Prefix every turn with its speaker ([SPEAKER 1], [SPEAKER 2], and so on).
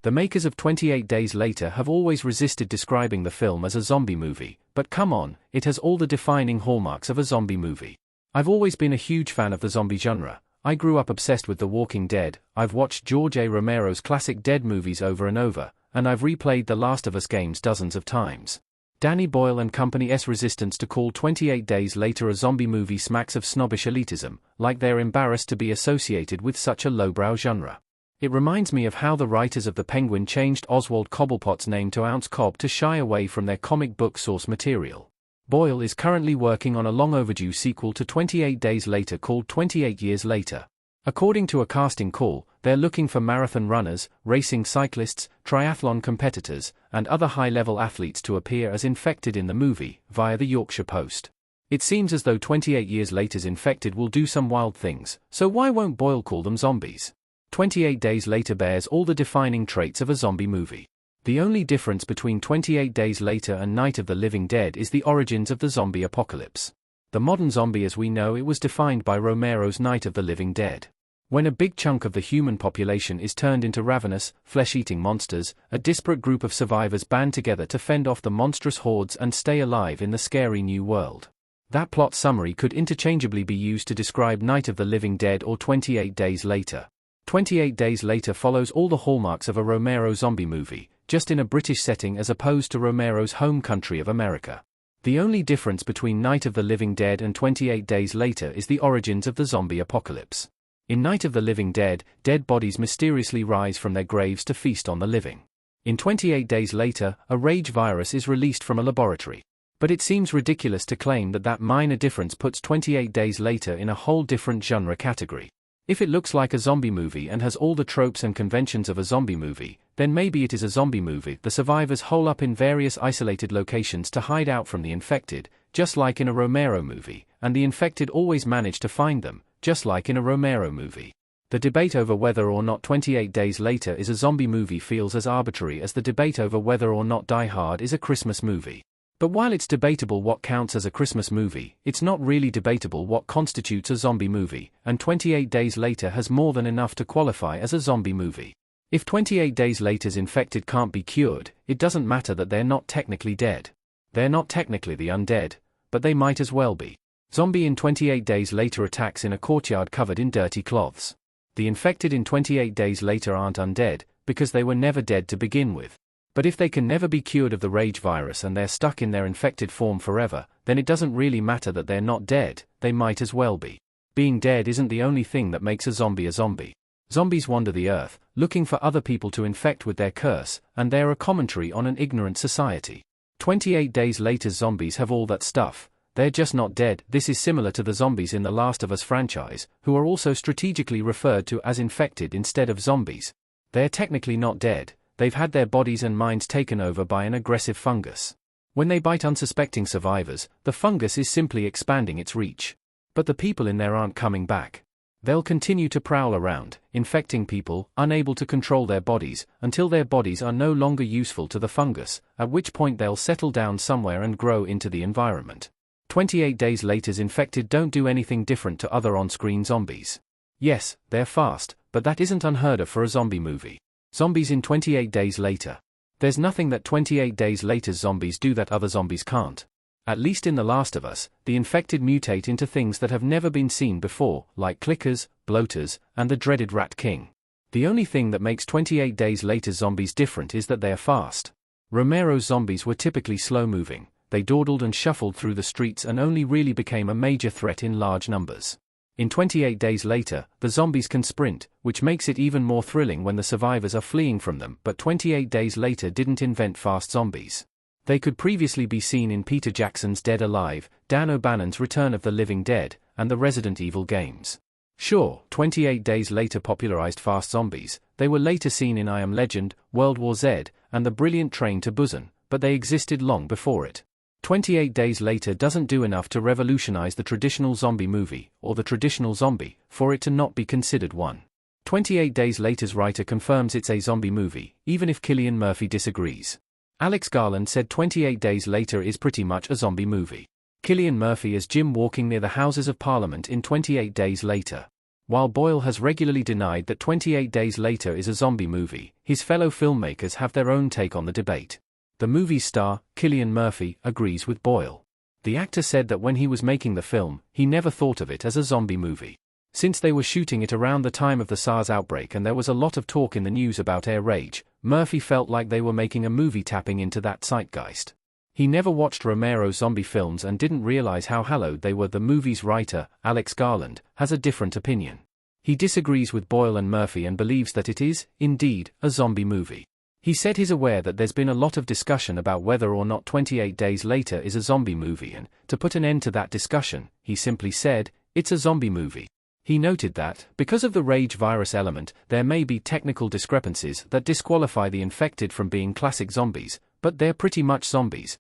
[SPEAKER 1] The makers of 28 Days Later have always resisted describing the film as a zombie movie, but come on, it has all the defining hallmarks of a zombie movie. I've always been a huge fan of the zombie genre. I grew up obsessed with The Walking Dead. I've watched George A. Romero's classic Dead movies over and over, and I've replayed The Last of Us games dozens of times. Danny Boyle and Company's resistance to call 28 Days Later a zombie movie smacks of snobbish elitism, like they're embarrassed to be associated with such a lowbrow genre. It reminds me of how the writers of The Penguin changed Oswald Cobblepot's name to Ounce Cobb to shy away from their comic book source material. Boyle is currently working on a long-overdue sequel to 28 Days Later called 28 Years Later. According to a casting call, they're looking for marathon runners, racing cyclists, triathlon competitors, and other high-level athletes to appear as infected in the movie, via the Yorkshire Post. It seems as though 28 Years Later's infected will do some wild things, so why won't Boyle call them zombies? 28 Days Later bears all the defining traits of a zombie movie. The only difference between 28 Days Later and Night of the Living Dead is the origins of the zombie apocalypse. The modern zombie as we know it was defined by Romero's Night of the Living Dead. When a big chunk of the human population is turned into ravenous, flesh-eating monsters, a disparate group of survivors band together to fend off the monstrous hordes and stay alive in the scary new world. That plot summary could interchangeably be used to describe Night of the Living Dead or 28 Days Later. 28 Days Later follows all the hallmarks of a Romero zombie movie, just in a British setting as opposed to Romero's home country of America. The only difference between Night of the Living Dead and 28 Days Later is the origins of the zombie apocalypse. In Night of the Living Dead, dead bodies mysteriously rise from their graves to feast on the living. In 28 Days Later, a rage virus is released from a laboratory. But it seems ridiculous to claim that that minor difference puts 28 Days Later in a whole different genre category. If it looks like a zombie movie and has all the tropes and conventions of a zombie movie, then maybe it is a zombie movie. The survivors hole up in various isolated locations to hide out from the infected, just like in a Romero movie, and the infected always manage to find them, just like in a Romero movie. The debate over whether or not 28 Days Later is a zombie movie feels as arbitrary as the debate over whether or not Die Hard is a Christmas movie. But while it's debatable what counts as a Christmas movie, it's not really debatable what constitutes a zombie movie, and 28 Days Later has more than enough to qualify as a zombie movie. If 28 Days Later's infected can't be cured, it doesn't matter that they're not technically dead. They're not technically the undead, but they might as well be. Zombie in 28 Days Later attacks in a courtyard covered in dirty cloths. The infected in 28 Days Later aren't undead, because they were never dead to begin with. But if they can never be cured of the rage virus and they're stuck in their infected form forever, then it doesn't really matter that they're not dead, they might as well be. Being dead isn't the only thing that makes a zombie a zombie. Zombies wander the earth, looking for other people to infect with their curse, and they're a commentary on an ignorant society. 28 Days Later's zombies have all that stuff, they're just not dead. This is similar to the zombies in the Last of Us franchise, who are also strategically referred to as infected instead of zombies. They're technically not dead. They've had their bodies and minds taken over by an aggressive fungus. When they bite unsuspecting survivors, the fungus is simply expanding its reach. But the people in there aren't coming back. They'll continue to prowl around, infecting people, unable to control their bodies, until their bodies are no longer useful to the fungus, at which point they'll settle down somewhere and grow into the environment. 28 Days Later's infected don't do anything different to other on-screen zombies. Yes, they're fast, but that isn't unheard of for a zombie movie. Zombies in 28 Days Later. There's nothing that 28 Days Later's zombies do that other zombies can't. At least in The Last of Us, the infected mutate into things that have never been seen before, like clickers, bloaters, and the dreaded Rat King. The only thing that makes 28 Days Later's zombies different is that they are fast. Romero's zombies were typically slow-moving, they dawdled and shuffled through the streets and only really became a major threat in large numbers. In 28 Days Later, the zombies can sprint, which makes it even more thrilling when the survivors are fleeing from them, but 28 Days Later didn't invent fast zombies. They could previously be seen in Peter Jackson's Dead Alive, Dan O'Bannon's Return of the Living Dead, and the Resident Evil games. Sure, 28 Days Later popularized fast zombies, they were later seen in I Am Legend, World War Z, and the brilliant Train to Busan, but they existed long before it. 28 Days Later doesn't do enough to revolutionize the traditional zombie movie, or the traditional zombie, for it to not be considered one. 28 Days Later's writer confirms it's a zombie movie, even if Cillian Murphy disagrees. Alex Garland said 28 Days Later is pretty much a zombie movie. Cillian Murphy as Jim walking near the Houses of Parliament in 28 Days Later. While Boyle has regularly denied that 28 Days Later is a zombie movie, his fellow filmmakers have their own take on the debate. The movie's star, Cillian Murphy, agrees with Boyle. The actor said that when he was making the film, he never thought of it as a zombie movie. Since they were shooting it around the time of the SARS outbreak and there was a lot of talk in the news about air rage, Murphy felt like they were making a movie tapping into that zeitgeist. He never watched Romero's zombie films and didn't realize how hallowed they were. The movie's writer, Alex Garland, has a different opinion. He disagrees with Boyle and Murphy and believes that it is, indeed, a zombie movie. He said he's aware that there's been a lot of discussion about whether or not 28 Days Later is a zombie movie, and, to put an end to that discussion, he simply said, "It's a zombie movie." He noted that, because of the rage virus element, there may be technical discrepancies that disqualify the infected from being classic zombies, but they're pretty much zombies.